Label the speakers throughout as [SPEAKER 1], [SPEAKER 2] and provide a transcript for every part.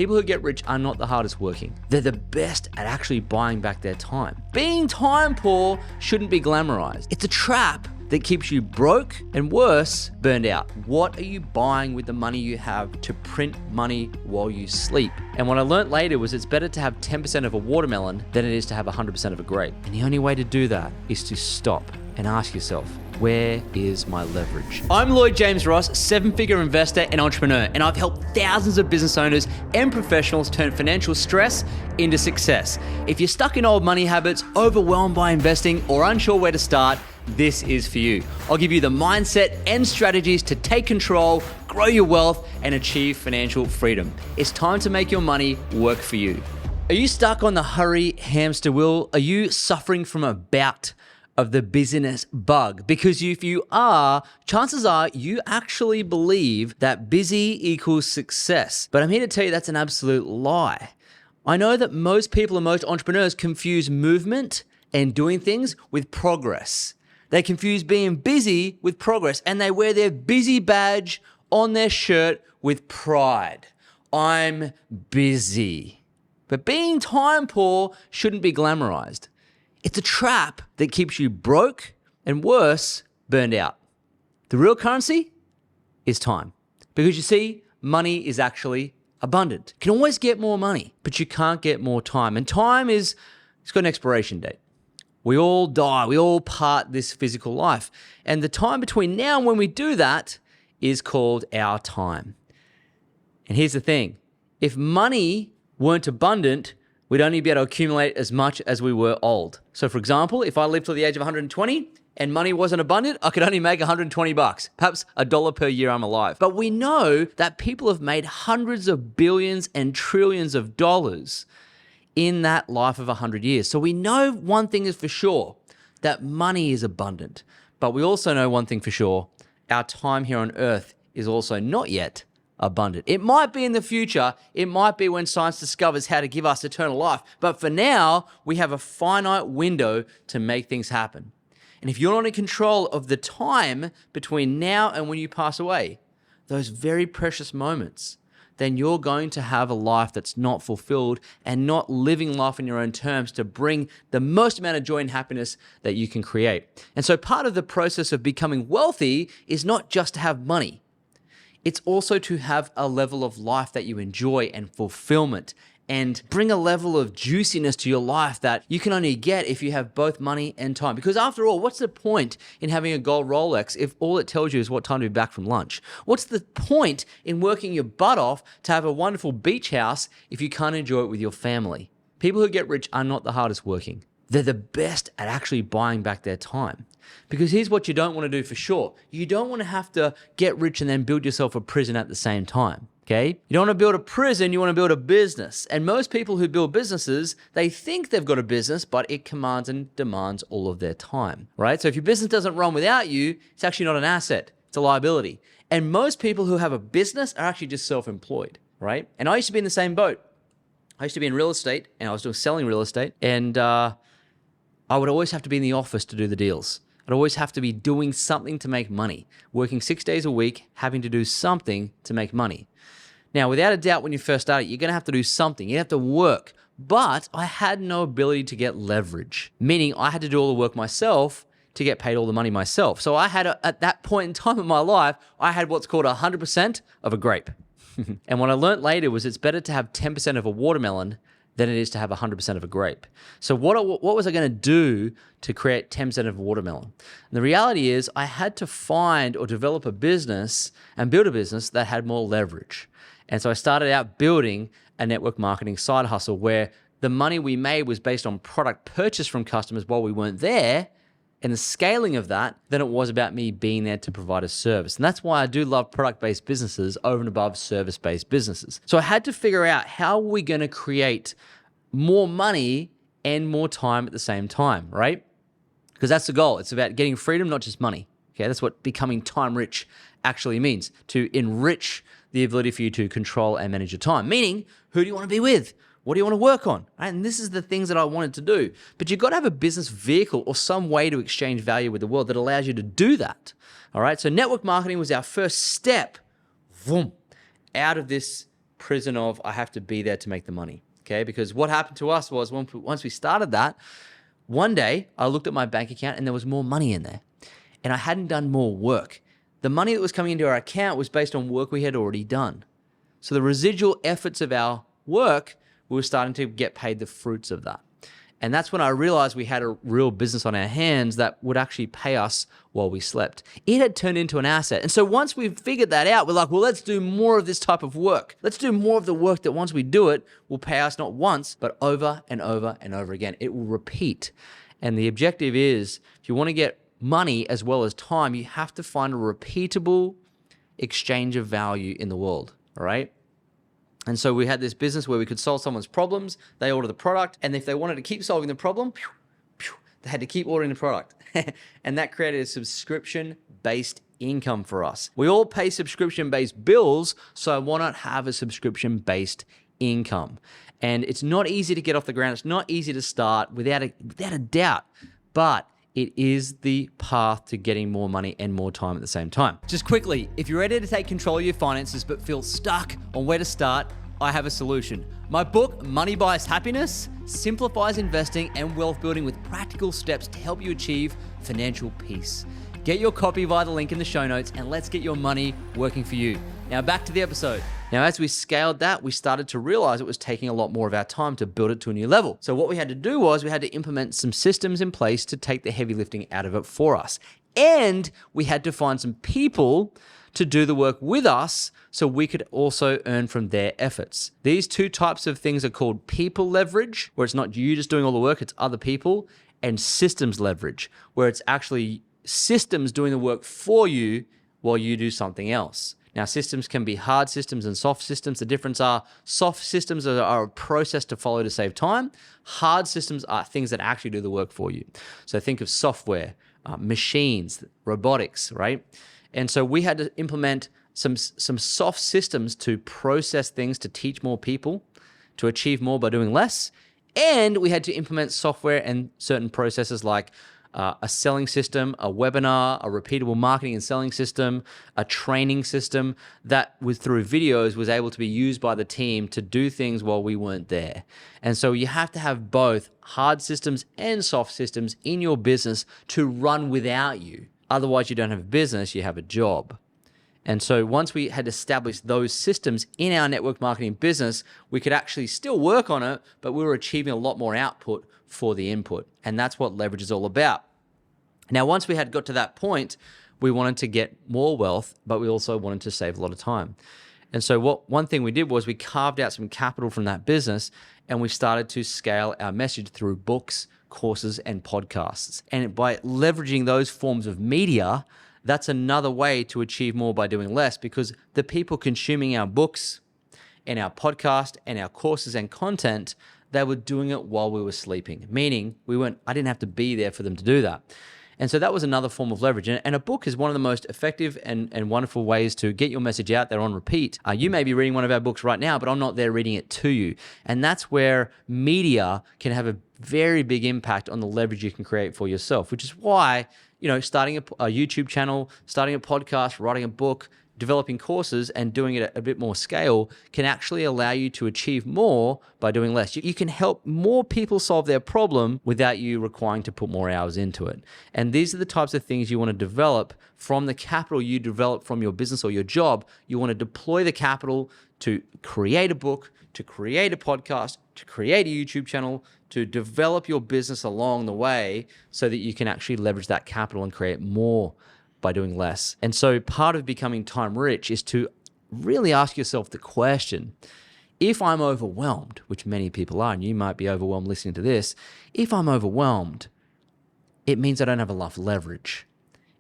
[SPEAKER 1] People who get rich are not the hardest working. They're the best at actually buying back their time. Being time poor shouldn't be glamorized. It's a trap that keeps you broke and worse, burned out. What are you buying with the money you have to print money while you sleep? And what I learned later was it's better to have 10% of a watermelon than it is to have 100% of a grape. And the only way to do that is to stop and ask yourself, where is my leverage? I'm Lloyd James Ross, 7-figure investor and entrepreneur, and I've helped thousands of business owners and professionals turn financial stress into success. If you're stuck in old money habits, overwhelmed by investing, or unsure where to start, this is for you. I'll give you the mindset and strategies to take control, grow your wealth, and achieve financial freedom. It's time to make your money work for you. Are you stuck on the hurry hamster wheel? Are you suffering from a bout of the busyness bug? Because if you are, chances are you actually believe that busy equals success. But I'm here to tell you that's an absolute lie. I know that most people and most entrepreneurs confuse movement and doing things with progress. They confuse being busy with progress, and they wear their busy badge on their shirt with pride. I'm busy. But being time poor shouldn't be glamorized. It's a trap that keeps you broke and worse, burned out. The real currency is time. Because you see, money is actually abundant. You can always get more money, but you can't get more time. And time it's got an expiration date. We all die. We all part this physical life. And the time between now and when we do that is called our time. And here's the thing. If money weren't abundant, we'd only be able to accumulate as much as we were old. So for example, if I lived till the age of 120 and money wasn't abundant, I could only make $120, perhaps $1 per year I'm alive. But we know that people have made hundreds of billions and trillions of dollars in that life of 100 years. So we know one thing is for sure, that money is abundant. But we also know one thing for sure, our time here on earth is also not yet abundant. It might be in the future. It might be when science discovers how to give us eternal life. But for now, we have a finite window to make things happen. And if you're not in control of the time between now and when you pass away, those very precious moments, then you're going to have a life that's not fulfilled and not living life in your own terms to bring the most amount of joy and happiness that you can create. And so part of the process of becoming wealthy is not just to have money. It's also to have a level of life that you enjoy and fulfillment and bring a level of juiciness to your life that you can only get if you have both money and time. Because after all, what's the point in having a gold Rolex if all it tells you is what time to be back from lunch? What's the point in working your butt off to have a wonderful beach house if you can't enjoy it with your family? People who get rich are not the hardest working. They're the best at actually buying back their time. Because here's what you don't want to do for sure. You don't want to have to get rich and then build yourself a prison at the same time. Okay? You don't want to build a prison, you want to build a business. And most people who build businesses, they think they've got a business, but it commands and demands all of their time, right? So if your business doesn't run without you, it's actually not an asset, it's a liability. And most people who have a business are actually just self-employed, right? And I used to be in the same boat. I used to be in real estate, and I was selling real estate, and I would always have to be in the office to do the deals. I'd always have to be doing something to make money, working 6 days a week, having to do something to make money. Now, without a doubt, when you first start, you're going to have to do something. You have to work. But I had no ability to get leverage, meaning I had to do all the work myself to get paid all the money myself. So I had, at that point in time in my life, I had what's called 100% of a grape. And what I learned later was it's better to have 10% of a watermelon than it is to have 100% of a grape. So what was I going to do to create 10% of a watermelon? And the reality is I had to find or develop a business and build a business that had more leverage. And so I started out building a network marketing side hustle where the money we made was based on product purchase from customers while we weren't there, and the scaling of that than it was about me being there to provide a service. And that's why I do love product-based businesses over and above service-based businesses. So I had to figure out how are we going to create more money and more time at the same time, right? Because that's the goal. It's about getting freedom, not just money. Okay, that's what becoming time rich actually means, to enrich the ability for you to control and manage your time. Meaning, who do you want to be with? What do you want to work on? Right? And this is the things that I wanted to do. But you've got to have a business vehicle or some way to exchange value with the world that allows you to do that. All right. So network marketing was our first step, out of this prison of I have to be there to make the money. Okay, because what happened to us was once we started that, one day I looked at my bank account and there was more money in there, and I hadn't done more work. The money that was coming into our account was based on work we had already done. So the residual efforts of our work, we were starting to get paid the fruits of that. And that's when I realized we had a real business on our hands that would actually pay us while we slept. It had turned into an asset. And so once we figured that out, we're like, well, let's do more of this type of work. Let's do more of the work that once we do it, will pay us not once, but over and over and over again. It will repeat. And the objective is, if you want to get money as well as time, you have to find a repeatable exchange of value in the world, all right? And so we had this business where we could solve someone's problems. They order the product, and if they wanted to keep solving the problem, they had to keep ordering the product. And that created a subscription-based income for us. We all pay subscription-based bills, so why not have a subscription-based income? And it's not easy to get off the ground. It's not easy to start without a doubt, but it is the path to getting more money and more time at the same time. Just quickly, if you're ready to take control of your finances but feel stuck on where to start, I have a solution. My book, Money Bias Happiness, simplifies investing and wealth building with practical steps to help you achieve financial peace. Get your copy via the link in the show notes, and let's get your money working for you. Now back to the episode. Now, as we scaled that, we started to realize it was taking a lot more of our time to build it to a new level. So what we had to do was we had to implement some systems in place to take the heavy lifting out of it for us. And we had to find some people to do the work with us so we could also earn from their efforts. These two types of things are called people leverage, where it's not you just doing all the work, it's other people, and systems leverage, where it's actually systems doing the work for you while you do something else. Now, systems can be hard systems and soft systems. The difference are soft systems are a process to follow to save time. Hard systems are things that actually do the work for you. So think of software, machines, robotics, right? And so we had to implement some soft systems to process things, to teach more people, to achieve more by doing less. And we had to implement software and certain processes like a selling system, a webinar, a repeatable marketing and selling system, a training system that through videos was able to be used by the team to do things while we weren't there. And so you have to have both hard systems and soft systems in your business to run without you. Otherwise, you don't have a business, you have a job. And so once we had established those systems in our network marketing business, we could actually still work on it, but we were achieving a lot more output for the input. And that's what leverage is all about. Now, once we had got to that point, we wanted to get more wealth, but we also wanted to save a lot of time. And so one thing we did was we carved out some capital from that business, and we started to scale our message through books, courses, and podcasts. And by leveraging those forms of media, that's another way to achieve more by doing less, because the people consuming our books and our podcast and our courses and content, they were doing it while we were sleeping, meaning I didn't have to be there for them to do that. And so that was another form of leverage. And a book is one of the most effective and wonderful ways to get your message out there on repeat. You may be reading one of our books right now, but I'm not there reading it to you. And that's where media can have a very big impact on the leverage you can create for yourself, which is why, starting a YouTube channel, starting a podcast, writing a book, developing courses and doing it at a bit more scale can actually allow you to achieve more by doing less. You can help more people solve their problem without you requiring to put more hours into it. And these are the types of things you want to develop from the capital you develop from your business or your job. You want to deploy the capital to create a book, to create a podcast, to create a YouTube channel, to develop your business along the way so that you can actually leverage that capital and create more by doing less. And so part of becoming time rich is to really ask yourself the question, if I'm overwhelmed, which many people are, and you might be overwhelmed listening to this, if I'm overwhelmed, it means I don't have enough leverage.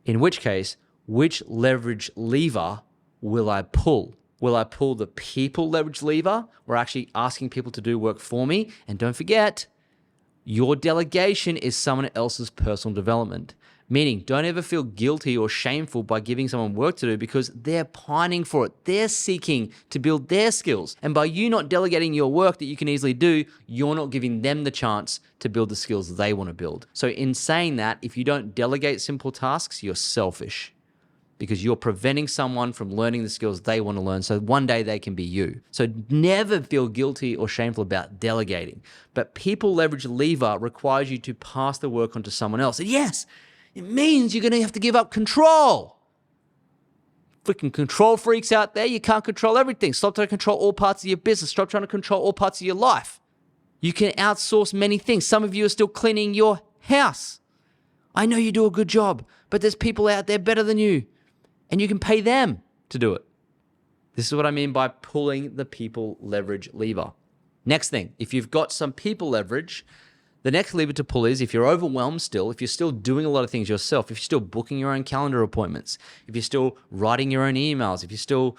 [SPEAKER 1] In which case, which leverage lever will I pull? Will I pull the people leverage lever? We're actually asking people to do work for me. And don't forget, your delegation is someone else's personal development. Meaning, don't ever feel guilty or shameful by giving someone work to do because they're pining for it. They're seeking to build their skills. And by you not delegating your work that you can easily do, you're not giving them the chance to build the skills they want to build. So in saying that, if you don't delegate simple tasks, you're selfish. because you're preventing someone from learning the skills they want to learn so one day they can be you. So never feel guilty or shameful about delegating. But people leverage lever requires you to pass the work on to someone else. And yes, it means you're going to have to give up control. Freaking control freaks out there, you can't control everything. Stop trying to control all parts of your business. Stop trying to control all parts of your life. You can outsource many things. Some of you are still cleaning your house. I know you do a good job, but there's people out there better than you, and you can pay them to do it. This is what I mean by pulling the people leverage lever. Next thing, if you've got some people leverage, the next lever to pull is if you're overwhelmed still, if you're still doing a lot of things yourself, if you're still booking your own calendar appointments, if you're still writing your own emails, if you're still,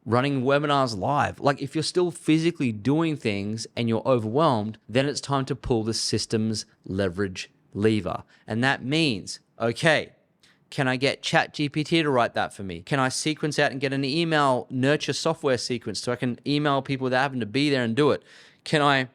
[SPEAKER 1] running webinars live, like if you're still physically doing things and you're overwhelmed, then it's time to pull the systems leverage lever. And that means, okay, can I get ChatGPT to write that for me? Can I sequence out and get an email nurture software sequence so I can email people without having to be there and do it? Can I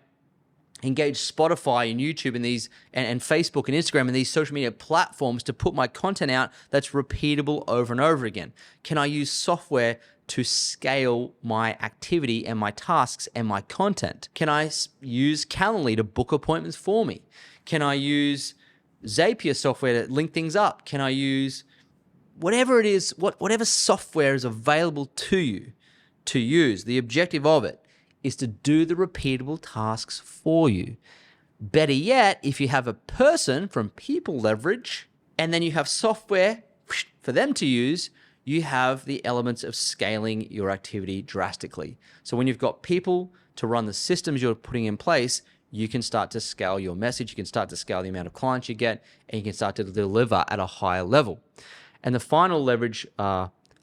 [SPEAKER 1] engage Spotify and YouTube and these and Facebook and Instagram and these social media platforms to put my content out that's repeatable over and over again? Can I use software to scale my activity and my tasks and my content? Can I use Calendly to book appointments for me? Can I use Zapier software to link things up? Can I use whatever it is, whatever software is available to you to use? The objective of it is to do the repeatable tasks for you. Better yet, if you have a person from people leverage and then you have software for them to use, you have the elements of scaling your activity drastically. So when you've got people to run the systems you're putting in place, you can start to scale your message, you can start to scale the amount of clients you get, and you can start to deliver at a higher level. And the final leverage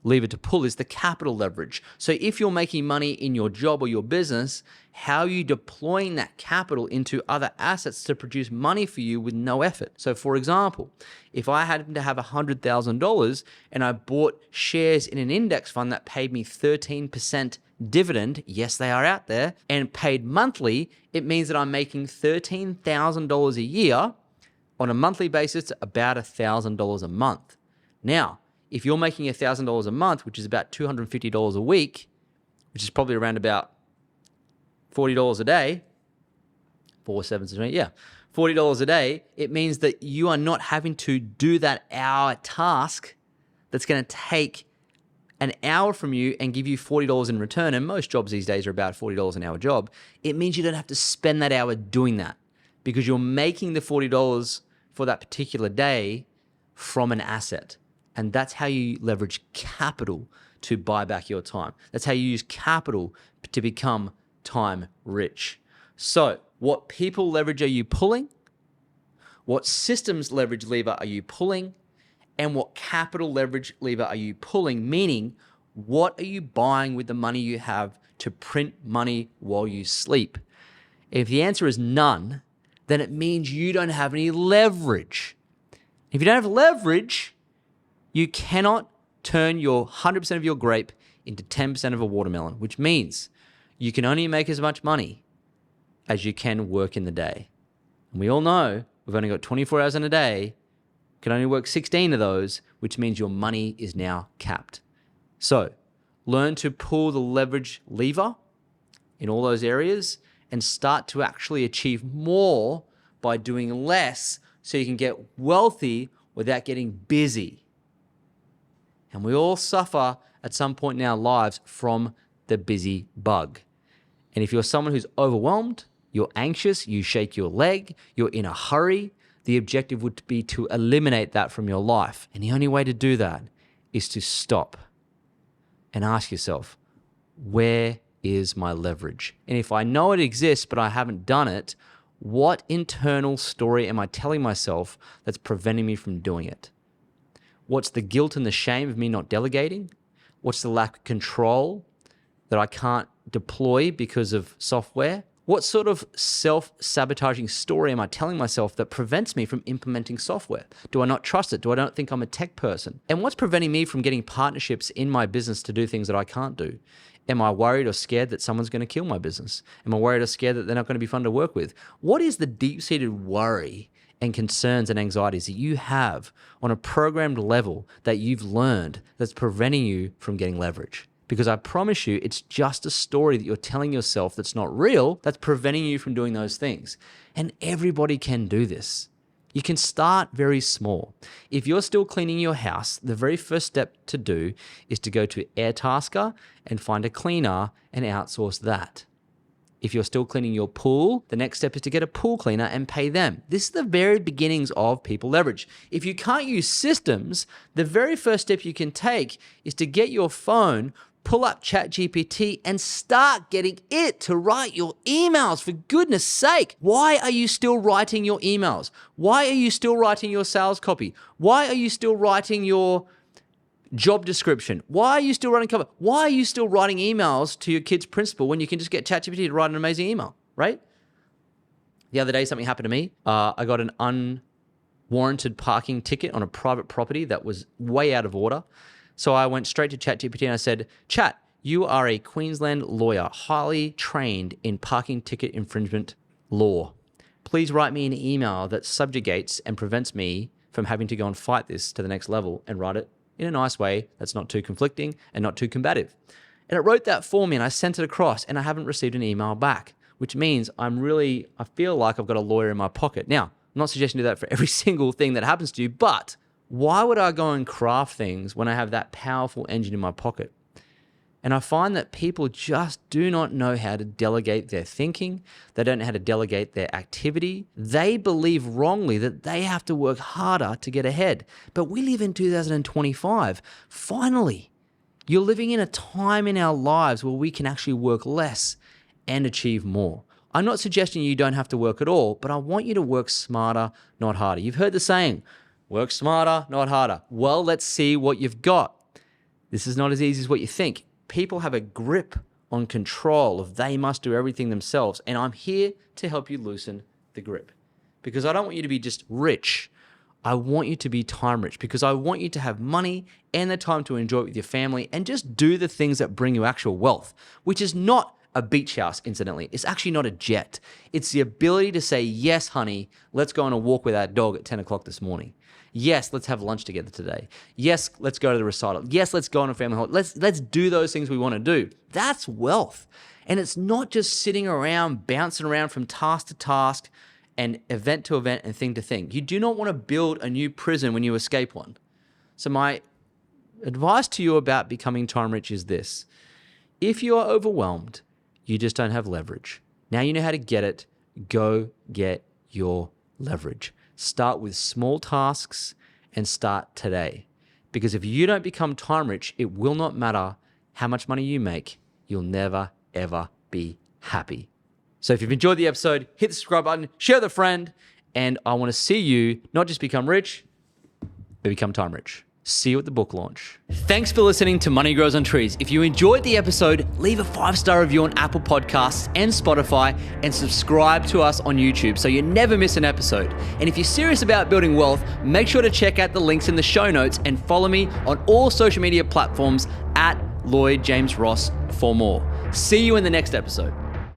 [SPEAKER 1] lever to pull is the capital leverage. So if you're making money in your job or your business, how are you deploying that capital into other assets to produce money for you with no effort? So for example, if I happened to have $100,000 and I bought shares in an index fund that paid me 13% dividend, yes, they are out there, and paid monthly, it means that I'm making $13,000 a year on a monthly basis, about $1,000 a month. Now, if you're making $1,000 a month, which is about $250 a week, which is probably around about $40 a day, 4 7 yeah, $40 a day, it means that you are not having to do that hour task that's going to take an hour from you and give you $40 in return. And most jobs these days are about $40 an hour job. It means you don't have to spend that hour doing that because you're making the $40 for that particular day from an asset. And that's how you leverage capital to buy back your time. That's how you use capital to become time rich. So what people leverage are you pulling? What systems leverage lever are you pulling? And what capital leverage lever are you pulling? Meaning, what are you buying with the money you have to print money while you sleep? If the answer is none, then it means you don't have any leverage. If you don't have leverage, you cannot turn your 100% of your grape into 10% of a watermelon, which means you can only make as much money as you can work in the day. And we all know we've only got 24 hours in a day, can only work 16 of those, which means your money is now capped. So learn to pull the leverage lever in all those areas and start to actually achieve more by doing less so you can get wealthy without getting busy. And we all suffer at some point in our lives from the busy bug. And if you're someone who's overwhelmed, you're anxious, you shake your leg, you're in a hurry, the objective would be to eliminate that from your life. And the only way to do that is to stop and ask yourself, where is my leverage? And if I know it exists, but I haven't done it, what internal story am I telling myself that's preventing me from doing it? What's the guilt and the shame of me not delegating? What's the lack of control that I can't deploy because of software? What sort of self-sabotaging story am I telling myself that prevents me from implementing software? Do I not trust it? Do I not think I'm a tech person? And what's preventing me from getting partnerships in my business to do things that I can't do? Am I worried or scared that someone's going to kill my business? Am I worried or scared that they're not going to be fun to work with? What is the deep-seated worry and concerns and anxieties that you have on a programmed level that you've learned that's preventing you from getting leverage. Because I promise you, it's just a story that you're telling yourself that's not real, that's preventing you from doing those things. And everybody can do this. You can start very small. If you're still cleaning your house, the very first step to do is to go to Airtasker and find a cleaner and outsource that. If you're still cleaning your pool, the next step is to get a pool cleaner and pay them. This is the very beginnings of people leverage. If you can't use systems, the very first step you can take is to get your phone, pull up ChatGPT and start getting it to write your emails, for goodness sake. Why are you still writing your emails? Why are you still writing your sales copy? Why are you still writing your job description? Why are you still writing cover? Why are you still writing emails to your kid's principal when you can just get ChatGPT to write an amazing email, right? The other day, something happened to me. I got an unwarranted parking ticket on a private property that was way out of order. So I went straight to ChatGPT and I said, Chat, you are a Queensland lawyer, highly trained in parking ticket infringement law. Please write me an email that subjugates and prevents me from having to go and fight this to the next level, and write it in a nice way that's not too conflicting and not too combative. And it wrote that for me and I sent it across and I haven't received an email back, which means I feel like I've got a lawyer in my pocket. Now, I'm not suggesting to do that for every single thing that happens to you, but why would I go and craft things when I have that powerful engine in my pocket? And I find that people just do not know how to delegate their thinking. They don't know how to delegate their activity. They believe wrongly that they have to work harder to get ahead. But we live in 2025. Finally, you're living in a time in our lives where we can actually work less and achieve more. I'm not suggesting you don't have to work at all, but I want you to work smarter, not harder. You've heard the saying, work smarter, not harder. Well, let's see what you've got. This is not as easy as what you think. People have a grip on control of they must do everything themselves. And I'm here to help you loosen the grip. Because I don't want you to be just rich. I want you to be time rich, because I want you to have money and the time to enjoy it with your family and just do the things that bring you actual wealth, which is not a beach house, incidentally. It's actually not a jet. It's the ability to say, yes, honey, let's go on a walk with our dog at 10 o'clock this morning. Yes, let's have lunch together today. Yes, let's go to the recital. Yes, let's go on a family holiday. Let's do those things we want to do. That's wealth. And it's not just sitting around, bouncing around from task to task and event to event and thing to thing. You do not want to build a new prison when you escape one. So my advice to you about becoming time rich is this. If you are overwhelmed, you just don't have leverage. Now you know how to get it. Go get your leverage. Start with small tasks and start today. Because if you don't become time rich, it will not matter how much money you make. You'll never, ever be happy. So if you've enjoyed the episode, hit the subscribe button, share with a friend, and I want to see you not just become rich, but become time rich. See you at the book launch. Thanks for listening to Money Grows on Trees. If you enjoyed the episode, leave a 5-star review on Apple Podcasts and Spotify, and subscribe to us on YouTube so you never miss an episode. And if you're serious about building wealth, make sure to check out the links in the show notes and follow me on all social media platforms at Lloyd James Ross for more. See you in the next episode.